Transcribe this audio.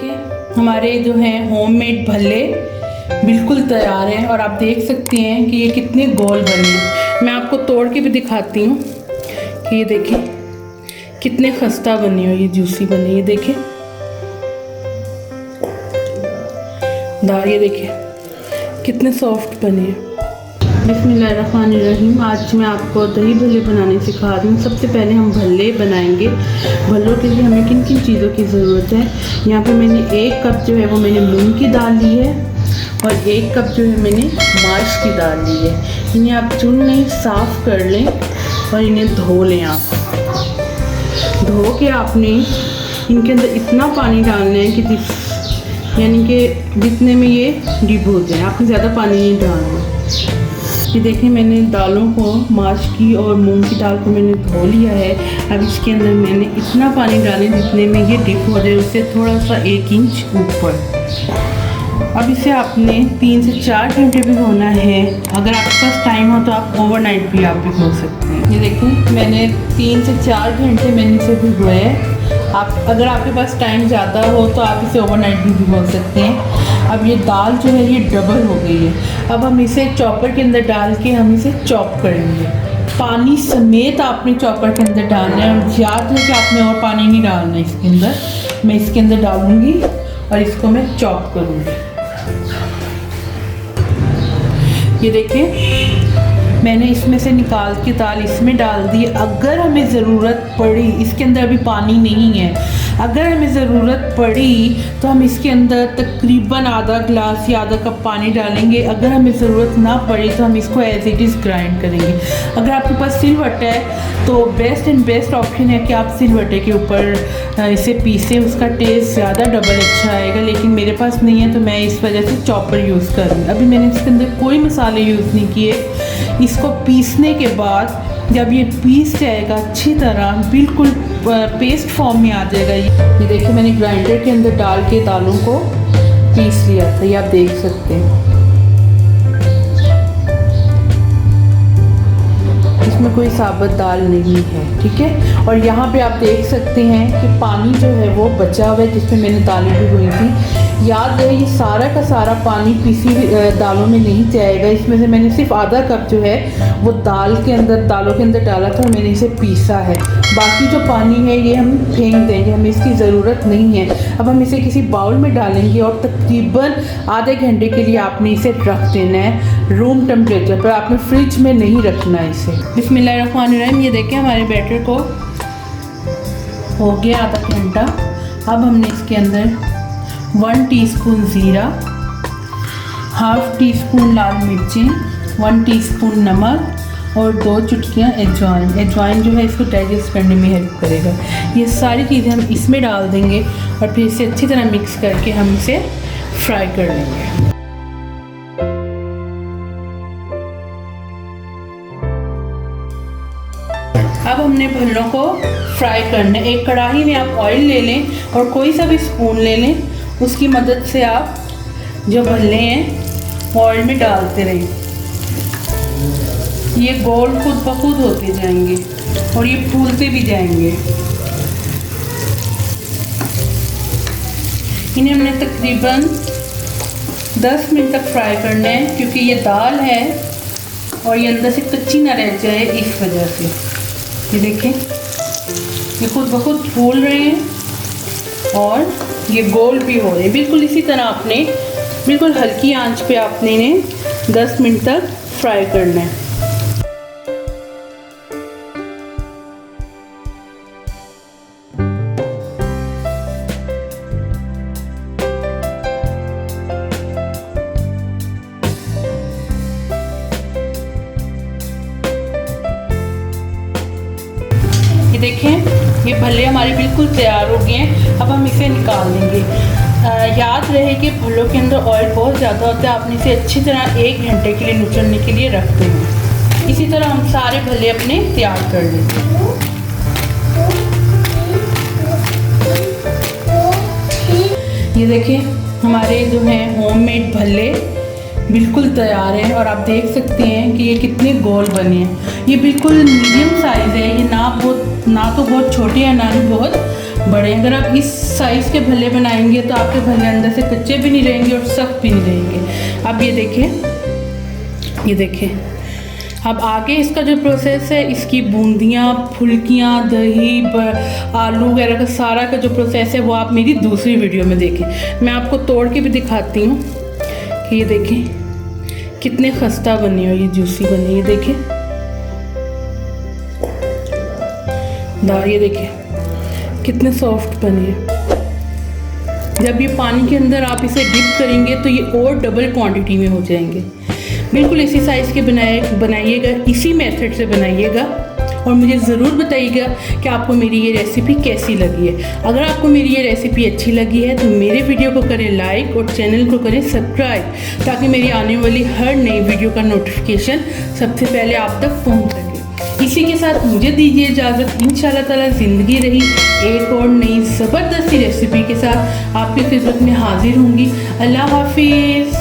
देखिए हमारे जो हैं होममेड भल्ले बिल्कुल तैयार हैं और आप देख सकते हैं कि ये कितने गोल बने हैं। मैं आपको तोड़ के भी दिखाती हूँ कि ये देखिए कितने खस्ता बने हो, ये जूसी बने, ये देखिए ये देखिए कितने सॉफ्ट बने हैं। बिस्मिल्लाहिर्रहमानिर्रहीम। आज मैं आपको दही भल्ले बनाने सिखा रही हूँ। सबसे पहले हम भल्ले बनाएंगे। भल्लों के लिए हमें किन किन चीज़ों की ज़रूरत है। यहाँ पे मैंने 1 कप जो है वो मैंने मूंग की दाल ली है और 1 कप जो है मैंने माश की दाल ली है। इन्हें आप चुन लें, साफ़ कर लें और इन्हें धो लें। आप धो के आपने इनके अंदर इतना पानी डालना है कि यानी कि जितने में ये डिबो जाए, आपने ज़्यादा पानी नहीं डालना। ये देखिए मैंने दालों को, माश की और मूंग की दाल को मैंने धो लिया है। अब इसके अंदर मैंने इतना पानी डालें जितने में ये डिप हो जाए, उससे थोड़ा सा 1 इंच ऊपर। अब इसे आपने 3 से 4 घंटे भिगोना है। अगर आपके पास टाइम हो तो आप ओवरनाइट भी आप भिगो सकते हैं। ये देखिए मैंने 3 से 4 घंटे मैंने इसे भिगोया है। अगर आपके पास टाइम ज़्यादा हो तो आप इसे ओवरनाइट भी भिगो सकते हैं। अब ये दाल जो है ये डबल हो गई है। अब हम इसे चॉपर के अंदर डाल के हम इसे चॉप करेंगे। पानी समेत आपने चॉपर के अंदर डालना है और याद है कि आपने और पानी नहीं डालना है इसके अंदर। मैं इसके अंदर डालूँगी और इसको मैं चॉप करूँगी। ये देखिए मैंने इसमें से निकाल के दाल इसमें डाल दी। अगर हमें ज़रूरत पड़ी, इसके अंदर अभी पानी नहीं है, अगर हमें ज़रूरत पड़ी तो हम इसके अंदर तकरीबन आधा ग्लास या आधा कप पानी डालेंगे। अगर हमें ज़रूरत ना पड़ी तो हम इसको एज इट इज़ ग्राइंड करेंगे। अगर आपके पास सिलवट्टा है तो बेस्ट ऑप्शन है कि आप सिलवट्टे के ऊपर इसे पीसें, उसका टेस्ट ज़्यादा डबल अच्छा आएगा। लेकिन मेरे पास नहीं है तो मैं इस वजह से चॉपर यूज़ करूँगी। अभी मैंने इसके अंदर कोई मसाले यूज़ नहीं किए। इसको पीसने के बाद जब ये पीस जाएगा अच्छी तरह, बिल्कुल पेस्ट फॉर्म में आ जाएगा। ये देखिए मैंने ग्राइंडर के अंदर डाल के दालों को पीस लिया था, ये आप देख सकते हैं। इसमें कोई साबुत दाल नहीं है, ठीक है। और यहाँ पे आप देख सकते हैं कि पानी जो है वो बचा हुआ है जिसमें मैंने दालें भिगोई थी। याद है ये सारा का सारा पानी पीसी दालों में नहीं जाएगा। इसमें से मैंने सिर्फ आधा कप जो है वो दालों के अंदर डाला था और मैंने इसे पीसा है। बाकी जो पानी है ये हम फेंक देंगे, हमें इसकी ज़रूरत नहीं है। अब हम इसे किसी बाउल में डालेंगे और तकरीबन आधे घंटे के लिए आपने इसे रख देना है रूम टेम्परेचर पर। आपने फ्रिज में नहीं रखना इसे। बिस्मिल्लाहिर्रहमानिर्रहीम। ये देखिए हमारे बैटर को हो गया आधा घंटा। अब हमने इसके अंदर 1 टीस्पून ज़ीरा, ½ टीस्पून लाल मिर्चें, 1 टीस्पून नमक और 2 चुटकियाँ अजवाइन। अजवाइन जो है इसको डाइजेस्ट करने में हेल्प करेगा। ये सारी चीज़ें हम इसमें डाल देंगे और फिर इसे अच्छी तरह मिक्स करके हम इसे फ्राई कर लेंगे। अब हमने भल्लों को फ्राई करना है। एक कढ़ाई में आप ऑयल ले लें और कोई सा भी स्पून ले लें, उसकी मदद से आप जो भल्ले हैं ऑयल में डालते रहें। ये गोल खुद ब खुद होते जाएंगे और ये फूलते भी जाएंगे। इन्हें हमने तकरीबन 10 मिनट तक फ्राई करना है क्योंकि ये दाल है और ये अंदर से कच्ची ना रह जाए, इस वजह से। ये देखें ये खुद ब खुद फूल रहे हैं और ये गोल भी हो रहे हैं। बिल्कुल इसी तरह आपने बिल्कुल हल्की आंच पे आपने इन्हें 10 मिनट तक फ्राई करना है। देखें ये भल्ले हमारे बिल्कुल तैयार हो गए हैं। अब हम इसे निकाल लेंगे। याद रहे कि भल्लों के अंदर ऑयल बहुत ज़्यादा होता है। आपने इसे अच्छी तरह 1 घंटे के लिए नुचड़ने के लिए रख देंगे। इसी तरह हम सारे भल्ले अपने तैयार कर लेंगे। ये देखें हमारे जो हैं होममेड भल्ले बिल्कुल तैयार है और आप देख सकते हैं कि ये कितने गोल बने हैं। ये बिल्कुल मीडियम साइज़ है। ये ना तो बहुत छोटे हैं ना ही बहुत बड़े। अगर आप इस साइज़ के भल्ले बनाएंगे तो आपके भल्ले अंदर से कच्चे भी नहीं रहेंगे और सख्त भी नहीं रहेंगे। अब ये देखें, ये देखें। अब आगे इसका जो प्रोसेस है, इसकी बूंदियाँ, फुल्कियाँ, दही, आलू वगैरह का सारा का जो प्रोसेस है वो आप मेरी दूसरी वीडियो में देखें। मैं आपको तोड़ के भी दिखाती हूँ कि ये देखें कितने खस्ता बने हो, ये जूसी बने, ये देखें दाल, ये देखें कितने सॉफ्ट बने हैं। जब ये पानी के अंदर आप इसे डिप करेंगे तो ये और डबल क्वांटिटी में हो जाएंगे। बिल्कुल इसी साइज़ के बनाइएगा, इसी मेथड से बनाइएगा और मुझे ज़रूर बताइएगा कि आपको मेरी ये रेसिपी कैसी लगी है। अगर आपको मेरी ये रेसिपी अच्छी लगी है तो मेरे वीडियो को करें लाइक और चैनल को करें सब्सक्राइब, ताकि मेरी आने वाली हर नई वीडियो का नोटिफिकेशन सबसे पहले आप तक पहुंच सके। इसी के साथ मुझे दीजिए इजाज़त। इंशाल्लाह ताला ज़िंदगी रही एक और नई ज़बरदस्त रेसिपी के साथ आपकी खिदमत में हाजिर होंगी। अल्लाह हाफिज़।